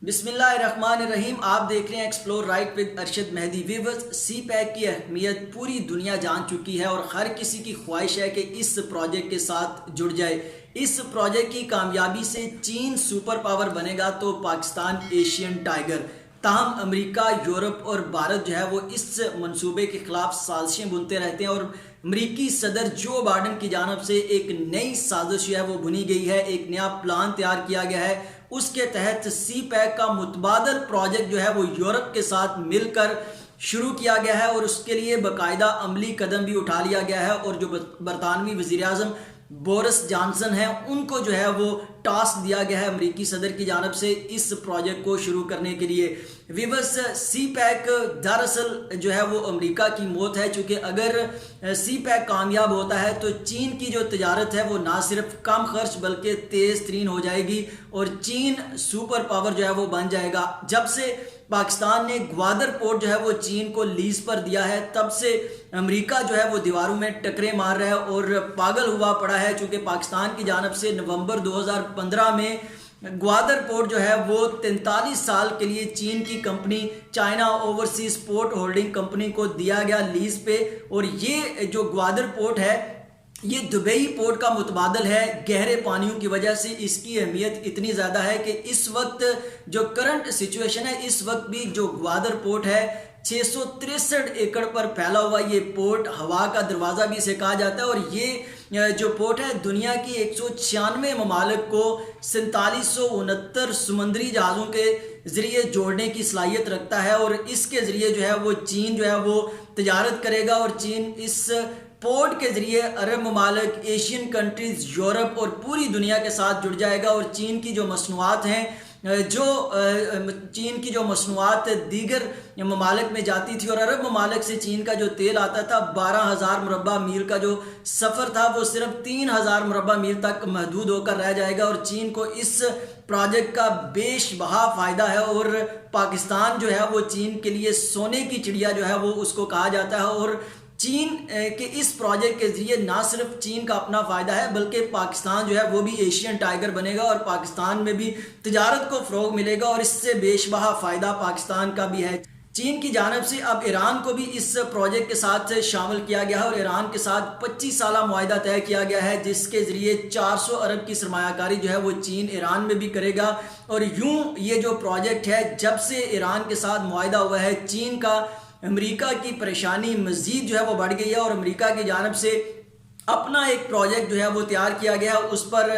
बिस्मिल्लाहिर्रहमानिर्रहीम। आप देख रहे हैं Explore Right with Arshad Mehdi. Viewers, CPEC की अहमियत पूरी दुनिया जान चुकी है और हर किसी की ख्वाहिश है कि इस प्रोजेक्ट के साथ जुड़ जाए। इस प्रोजेक्ट की कामयाबी से चीन सुपर पावर बनेगा तो पाकिस्तान एशियन टाइगर। ताहम अमेरिका, यूरोप और भारत जो है वो इस मंसूबे के खिलाफ साजिशें बुनते रहते हैं और अमरीकी सदर जो बाइडन की जानब से एक नई साजिश जो है वो बुनी गई है, एक नया प्लान तैयार किया गया है। उसके तहत सी पैक का मुतबादल प्रोजेक्ट जो है वो यूरोप के साथ मिलकर शुरू किया गया है और उसके लिए बाकायदा अमली कदम भी उठा लिया गया है। और जो बरतानवी वज़ीर आज़म बोरिस जॉनसन है, उनको जो है वो टास्क दिया गया है अमरीकी सदर की जानब से इस प्रोजेक्ट को शुरू करने के लिए। विवस, सी पैक दरअसल जो है वो अमरीका की मौत है, चूँकि अगर सी पैक कामयाब होता है तो चीन की जो तजारत है वो ना सिर्फ कम खर्च बल्कि तेज़ तरीन हो जाएगी और चीन सुपर पावर जो है वो बन जाएगा। जब से पाकिस्तान ने ग्वादर पोर्ट जो है वो चीन को लीज पर दिया है, तब से अमेरिका जो है वो दीवारों में टकरे मार रहा है और पागल हुआ पड़ा है, चूँकि पाकिस्तान की जानब से नवंबर 2015 में ग्वादर पोर्ट जो है वो 43 साल के लिए चीन की company China overseas port holding company को दिया गया लीज पे। और ये जो ग्वादर पोर्ट है ये दुबई पोर्ट का मुतबादल है। गहरे पानियों की वजह से इसकी अहमियत इतनी ज़्यादा है कि इस वक्त जो करंट सिचुएशन है, इस वक्त भी जो ग्वादर पोर्ट है 663 एकड़ पर फैला हुआ ये पोर्ट हवा का दरवाज़ा भी इसे कहा जाता है। और ये जो पोर्ट है दुनिया की 196 ममालिक को 4769 समुद्री जहाज़ों के ज़रिए जोड़ने की सलाहियत रखता है और इसके ज़रिए जो है वो चीन जो है वो तजारत करेगा और चीन इस पोर्ट के ज़रिए अरब ममालिक, एशियन कंट्रीज़, यूरोप और पूरी दुनिया के साथ जुड़ जाएगा। और चीन की जो मसनूआत हैं, चीन की जो मसनूआत दीगर ममालिक में जाती थी और अरब ममालिक से चीन का जो तेल आता था, 12,000 मुरबा मील का जो सफ़र था वो सिर्फ 3,000 मुरबा मील तक महदूद होकर रह जाएगा। और चीन को इस प्रोजेक्ट का बेशबहा फ़ायदा है और पाकिस्तान जो है वो चीन के लिए सोने की चिड़िया जो है वो उसको कहा जाता है। और चीन के इस प्रोजेक्ट के ज़रिए ना सिर्फ चीन का अपना फ़ायदा है बल्कि पाकिस्तान जो है वो भी एशियन टाइगर बनेगा और पाकिस्तान में भी तिजारत को फ़रोग मिलेगा और इससे बेशबहा फ़ायदा पाकिस्तान का भी है। चीन की जानब से अब ईरान को भी इस प्रोजेक्ट के साथ शामिल किया गया है और ईरान के साथ 25 साला मुआहिदा तय किया गया है, जिसके ज़रिए 400 अरब की सरमायाकारी जो है वो चीन ईरान में भी करेगा। और यूँ ये जो प्रोजेक्ट है, जब से ईरान के साथ मुआहिदा हुआ है, चीन का अमेरिका की परेशानी मज़ीद जो है वो बढ़ गई है और अमेरिका की जानब से अपना एक प्रोजेक्ट जो है वो तैयार किया गया है, उस पर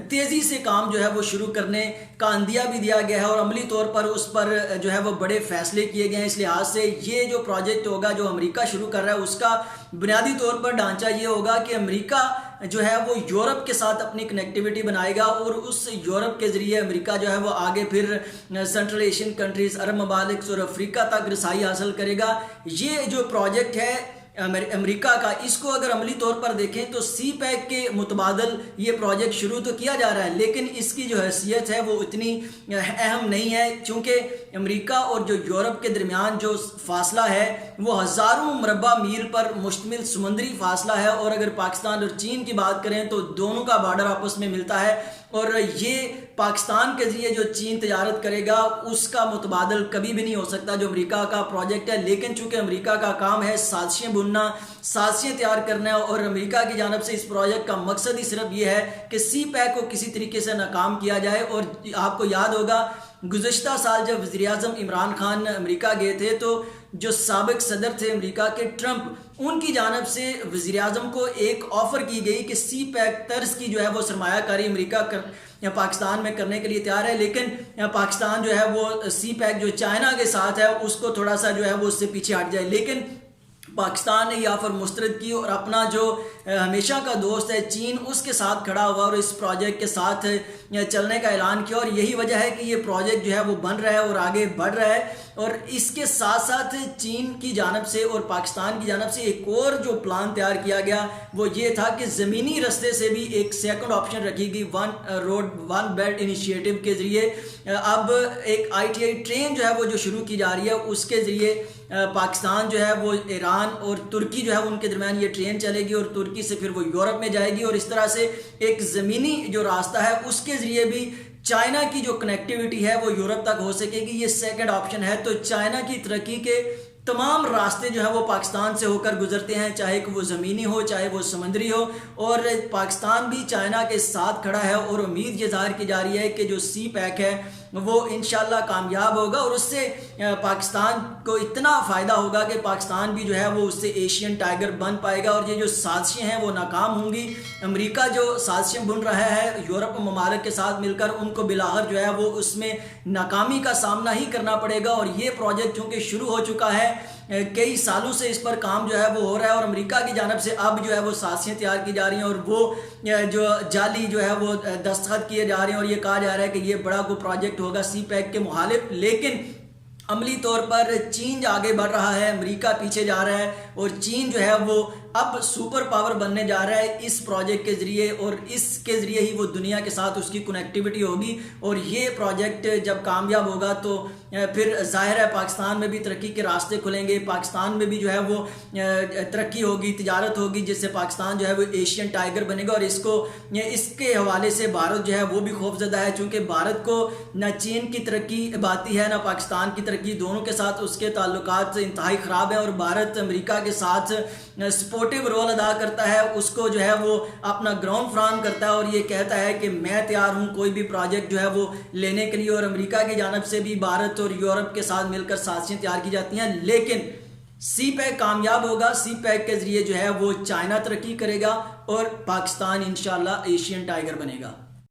तेज़ी से काम जो है वो शुरू करने का अंदिया भी दिया गया है और अमली तौर पर उस पर जो है वो बड़े फैसले किए गए हैं। इस लिहाज से ये जो प्रोजेक्ट होगा जो अमेरिका शुरू कर रहा है, उसका बुनियादी तौर पर ढांचा ये होगा कि अमेरिका जो है वो यूरोप के साथ अपनी कनेक्टिविटी बनाएगा और उस यूरोप के ज़रिए अमेरिका जो है वो आगे फिर सेंट्रल एशियन कंट्रीज़, अरब ममालिक और अफ्रीका तक रसाई हासिल करेगा। ये जो प्रोजेक्ट है अमेरिका का, इसको अगर अमली तौर पर देखें तो सी पैक के मुतबादल ये प्रोजेक्ट शुरू तो किया जा रहा है, लेकिन इसकी जो हैसियत है वो इतनी अहम नहीं है, क्योंकि अमेरिका और जो यूरोप के दरमियान जो फासला है वो हज़ारों मुरबा मील पर मुश्तमिल समुद्री फासला है। और अगर पाकिस्तान और चीन की बात करें तो दोनों का बॉर्डर आपस में मिलता है और ये पाकिस्तान के ज़रिए जो चीन तजारत करेगा उसका मुतबादल कभी भी नहीं हो सकता जो अमेरिका का प्रोजेक्ट है। लेकिन चूँकि अमेरिका का काम है साजिशें बुनना, साजिशें तैयार करना और अमेरिका की जानब से इस प्रोजेक्ट का मकसद ही सिर्फ ये है कि सी पैक को किसी तरीके से नाकाम किया जाए। और आपको याद होगा गुज़श्ता साल जब वज़ीर आज़म इमरान खान अमेरिका गए थे तो जो साबिक सदर थे अमेरिका के ट्रंप, उनकी जानब से वज़ीर आज़म को एक ऑफ़र की गई कि सी पैक तर्ज की जो है वो सरमायाकारी अमेरिका या पाकिस्तान में करने के लिए तैयार है, लेकिन पाकिस्तान जो है वो सी पैक जो चाइना के साथ है उसको थोड़ा सा जो है वो उससे पीछे हट जाए। लेकिन पाकिस्तान ने यह ऑफर मुस्तरद की और अपना जो हमेशा का दोस्त है चीन, उसके साथ खड़ा हुआ और इस प्रोजेक्ट के साथ चलने का ऐलान किया। और यही वजह है कि ये प्रोजेक्ट जो है वो बन रहा है और आगे बढ़ रहा है। और इसके साथ साथ चीन की जानब से और पाकिस्तान की जानब से एक और जो प्लान तैयार किया गया वो ये था कि ज़मीनी रास्ते से भी एक सेकंड ऑप्शन रखी गई, one road one belt initiative के ज़रिए। अब एक ITI ट्रेन जो है वो जो शुरू की जा रही है, उसके ज़रिए पाकिस्तान जो है वो ईरान और तुर्की जो है उनके दरमियान ये ट्रेन चलेगी और तुर्की से फिर वो यूरोप में जाएगी। और इस तरह से एक ज़मीनी जो रास्ता है उसके ज़रिए भी चाइना की जो कनेक्टिविटी है वो यूरोप तक हो सकेगी, ये सेकंड ऑप्शन है। तो चाइना की तरक्की के तमाम रास्ते जो है वो पाकिस्तान से होकर गुजरते हैं, चाहे कि वो ज़मीनी हो चाहे वो समंदरी हो, और पाकिस्तान भी चाइना के साथ खड़ा है और उम्मीद ये ज़ाहिर की जा रही है कि जो सी पैक है वो इंशाल्लाह कामयाब होगा और उससे पाकिस्तान को इतना फ़ायदा होगा कि पाकिस्तान भी जो है वो उससे एशियन टाइगर बन पाएगा और ये जो साजिशें हैं वो नाकाम होंगी। अमेरिका जो साजिशें बुन रहा है यूरोप ममालिक के साथ मिलकर, उनको बिलाहर जो है वो उसमें नाकामी का सामना ही करना पड़ेगा। और ये प्रोजेक्ट चूँकि शुरू हो चुका है, कई सालों से इस पर काम जो है वो हो रहा है और अमेरिका की जानब से अब जो है वो साजिशें तैयार की जा रही हैं और वो जो जाली जो है वो दस्तखत किए जा रहे हैं और ये कहा जा रहा है कि ये बड़ा कोई प्रोजेक्ट होगा सी पैक के मुखालिफ। लेकिन अमली तौर पर चीन आगे बढ़ रहा है, अमेरिका पीछे जा रहा है और चीन जो है वो अब सुपर पावर बनने जा रहा है इस प्रोजेक्ट के ज़रिए, और इसके ज़रिए ही वो दुनिया के साथ उसकी कनेक्टिविटी होगी। और ये प्रोजेक्ट जब कामयाब होगा तो फिर जाहिर है पाकिस्तान में भी तरक्की के रास्ते खुलेंगे, पाकिस्तान में भी जो है वो तरक्की होगी, तिजारत होगी, जिससे पाकिस्तान जो है वो एशियन टाइगर बनेगा। और इसके हवाले से भारत जो है वो भी खौफजदा है, चूँकि भारत को न चीन की तरक्की बाती है न पाकिस्तान की तरक्की, दोनों के साथ उसके ताल्लुकात इंतहाई ख़राब है। और भारत अमेरिका के साथ सपोर्टिव रोल अदा करता है, उसको जो है वो अपना ग्राउंड फ्राहम करता है और ये कहता है कि मैं तैयार हूँ कोई भी प्रोजेक्ट जो है वो लेने के लिए। और अमेरिका की जानब से भी भारत और यूरोप के साथ मिलकर साजिशें तैयार की जाती हैं। लेकिन सी पैक कामयाब होगा, सी पैक के जरिए जो है वो चाइना तरक्की करेगा और पाकिस्तान इंशाल्लाह एशियन टाइगर बनेगा।